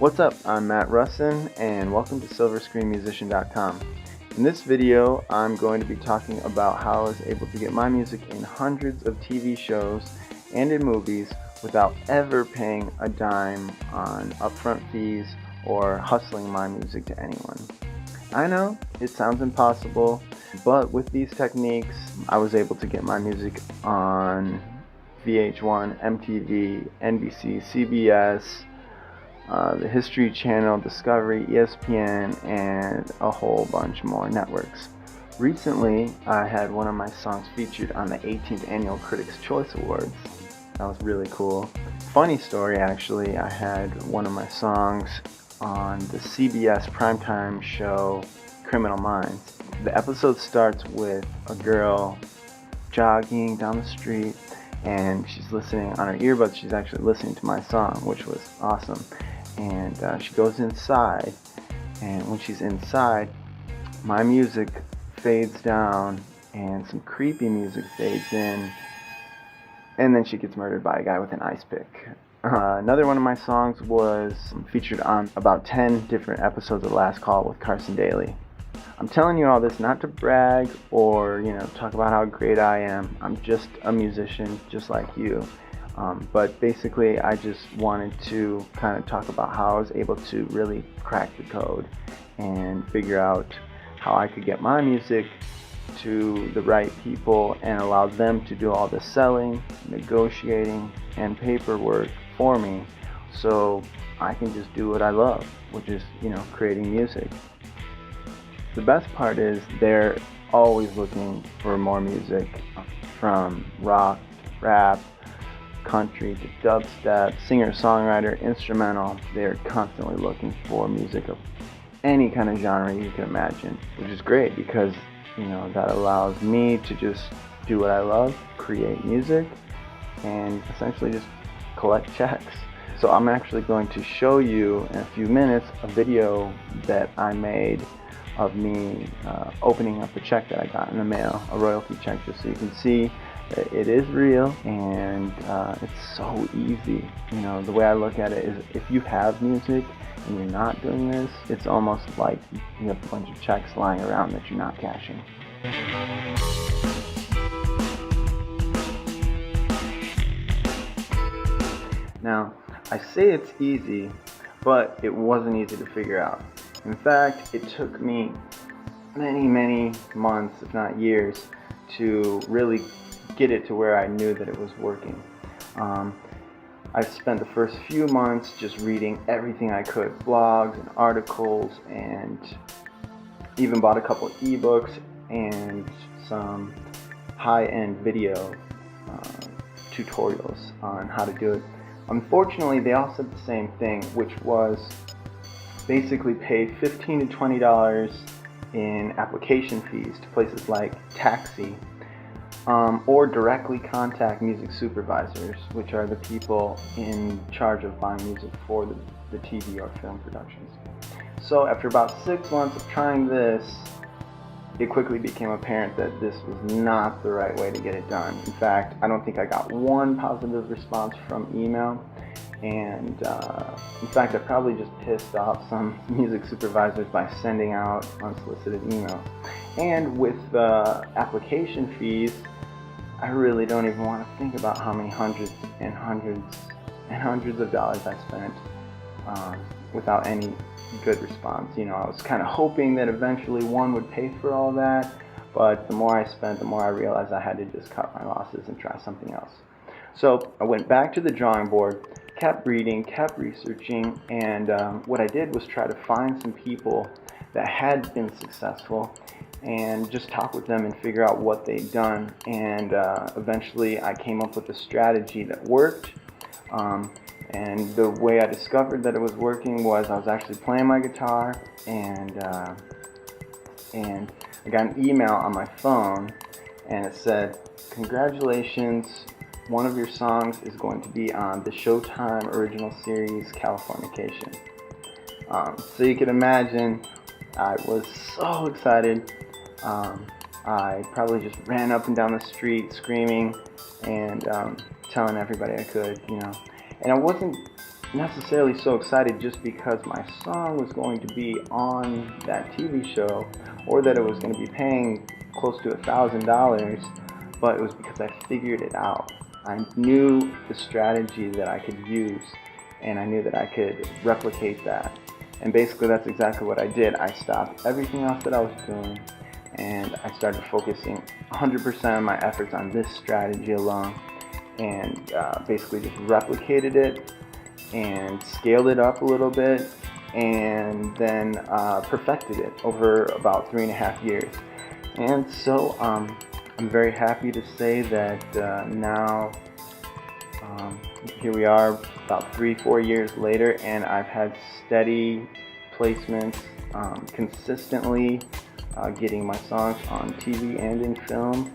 What's up? I'm Matt Russin and welcome to SilverScreenMusician.com. In this video, I'm going to be talking about how I was able to get my music in hundreds of TV shows and in movies without ever paying a dime on upfront fees or hustling my music to anyone. I know, it sounds impossible, but with these techniques, I was able to get my music on VH1, MTV, NBC, CBS, the History Channel, Discovery, ESPN, and a whole bunch more networks. Recently, I had one of my songs featured on the 18th Annual Critics' Choice Awards. That was really cool. Funny story, actually, I had one of my songs on the CBS primetime show Criminal Minds. The episode starts with a girl jogging down the street and she's listening on her earbuds. She's actually listening to my song, which was awesome. And she goes inside, and when she's inside, my music fades down and some creepy music fades in, and then she gets murdered by a guy with an ice pick. Another one of my songs was featured on about 10 different episodes of Last Call with Carson Daly. I'm telling you all this not to brag or talk about how great I am. I'm just a musician just like you. But basically I just wanted to kind of talk about how I was able to really crack the code and figure out how I could get my music to the right people and allow them to do all the selling, negotiating, and paperwork for me so I can just do what I love, which is, creating music. The best part is they're always looking for more music, from rock, rap, country to dubstep, singer-songwriter, instrumental. They're constantly looking for music of any kind of genre you can imagine, which is great because that allows me to just do what I love, create music, and essentially just collect checks. So I'm actually going to show you in a few minutes a video that I made of me opening up a check that I got in the mail, a royalty check, just so you can see that it is real and it's so easy. The way I look at it is, if you have music and you're not doing this, it's almost like you have a bunch of checks lying around that you're not cashing. Now, I say it's easy, but it wasn't easy to figure out. In fact, it took me many months, if not years, to really get it to where I knew that it was working. I spent the first few months just reading everything I could, blogs and articles, and even bought a couple ebooks and some high-end video tutorials on how to do it. Unfortunately, they all said the same thing, which was basically pay $15 to $20 in application fees to places like Taxi, or directly contact music supervisors, which are the people in charge of buying music for the TV or film productions. So after about 6 months of trying this, it quickly became apparent that this was not the right way to get it done. In fact, I don't think I got one positive response from email, and in fact I probably just pissed off some music supervisors by sending out unsolicited emails. And with application fees, I really don't even want to think about how many hundreds of dollars I spent without any good response. I was kind of hoping that eventually one would pay for all that, but the more I spent, the more I realized I had to just cut my losses and try something else. So I went back to the drawing board, kept reading, kept researching, and what I did was try to find some people that had been successful and just talk with them and figure out what they'd done. And eventually I came up with a strategy that worked. And the way I discovered that it was working was I was actually playing my guitar, and I got an email on my phone, and it said, "Congratulations, one of your songs is going to be on the Showtime original series Californication." So you can imagine, I was so excited. I probably just ran up and down the street screaming and telling everybody I could, And I wasn't necessarily so excited just because my song was going to be on that TV show, or that it was going to be paying close to $1,000, but it was because I figured it out. I knew the strategy that I could use, and I knew that I could replicate that. And basically that's exactly what I did. I stopped everything else that I was doing, and I started focusing 100% of my efforts on this strategy alone, and basically just replicated it and scaled it up a little bit, and then perfected it over about 3.5 years. And so I'm very happy to say that now here we are about 3-4 years later, and I've had steady placements, consistently getting my songs on TV and in film,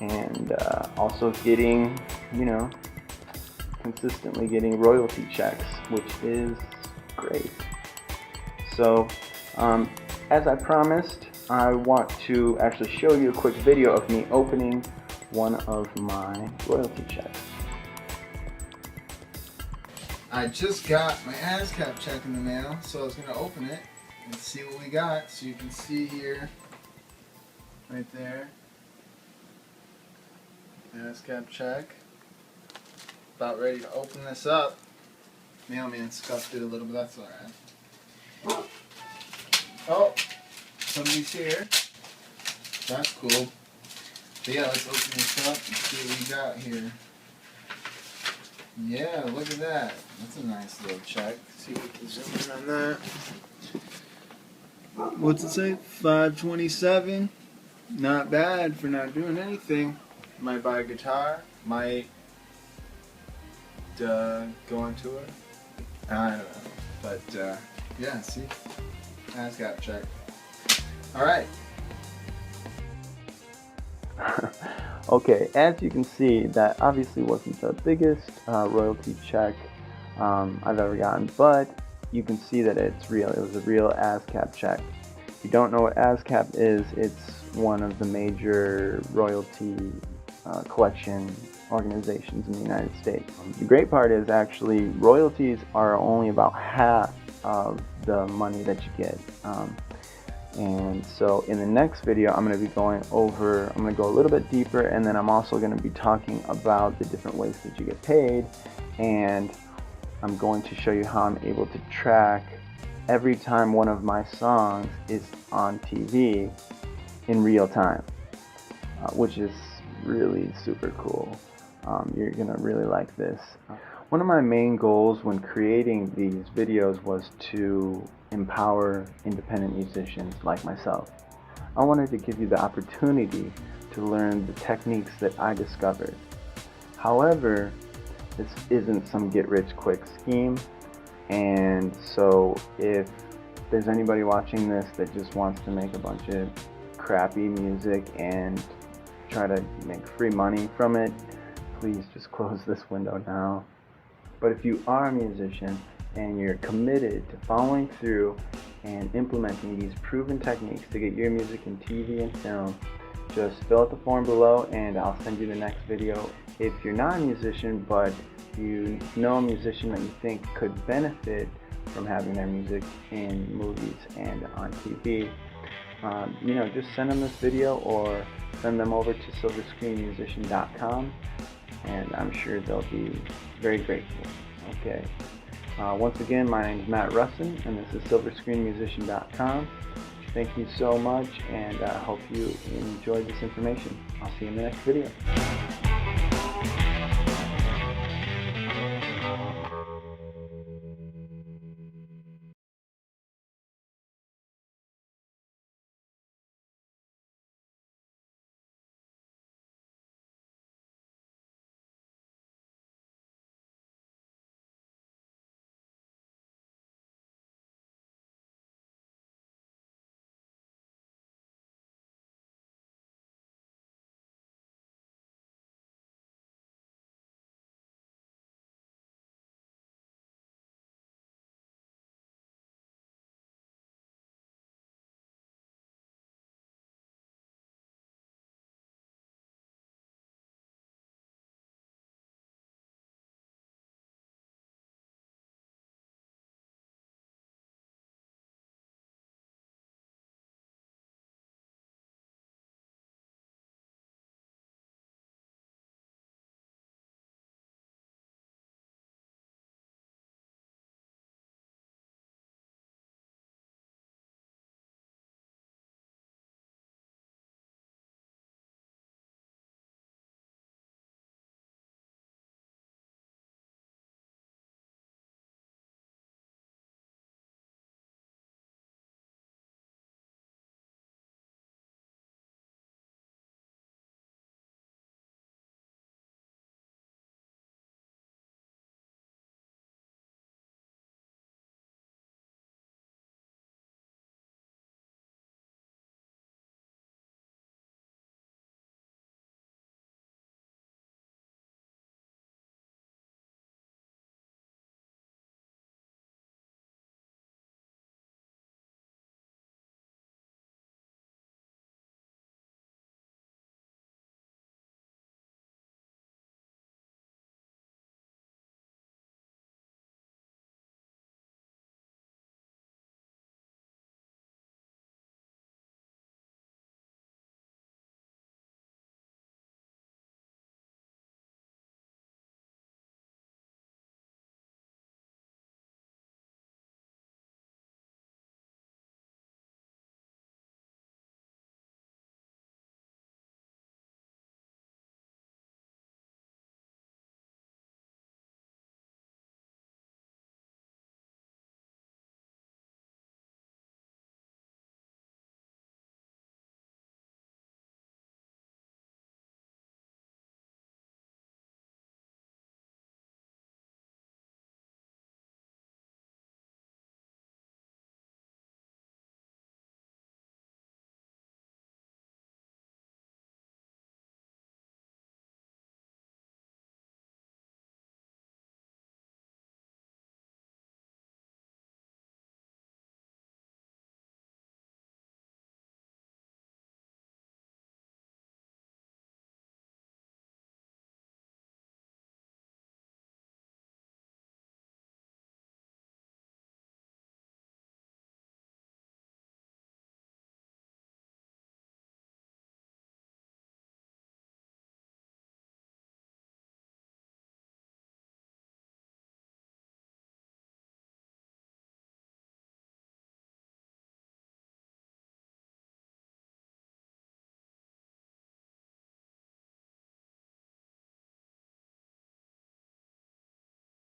and also getting, consistently getting royalty checks, which is great. So as I promised, I want to actually show you a quick video of me opening one of my royalty checks. I just got my ASCAP check in the mail, so I was going to open it and see what we got. So you can see here, right there, ASCAP check. About ready to open this up. Mailman scuffed it a little, but that's alright. Oh, somebody's here. That's cool. But yeah, let's open this up and see what we got here. Yeah, look at that. That's a nice little check. See if we can zoom in on that. What's it say? $527. Not bad for not doing anything. Might buy a guitar. Might go on tour. I don't know. But yeah, see? ASCAP check. Alright. Okay, as you can see, that obviously wasn't the biggest royalty check I've ever gotten, but you can see that it's real. It was a real ASCAP check. If you don't know what ASCAP is, it's one of the major royalty collection organizations in the United States. The great part is actually royalties are only about half of the money that you get. And so in the next video I'm going to go a little bit deeper, and then I'm also going to be talking about the different ways that you get paid, and I'm going to show you how I'm able to track every time one of my songs is on TV in real time, which is really super cool. You're going to really like this. One of my main goals when creating these videos was to empower independent musicians like myself. I wanted to give you the opportunity to learn the techniques that I discovered. However, this isn't some get-rich-quick scheme, and so if there's anybody watching this that just wants to make a bunch of crappy music and try to make free money from it, please just close this window now. But if you are a musician and you're committed to following through and implementing these proven techniques to get your music in TV and film, just fill out the form below and I'll send you the next video. If you're not a musician but you know a musician that you think could benefit from having their music in movies and on TV, just send them this video or send them over to silverscreenmusician.com, and I'm sure they'll be very grateful. Okay. Once again, my name is Matt Russin, and this is silverscreenmusician.com. Thank you so much, and I hope you enjoyed this information. I'll see you in the next video.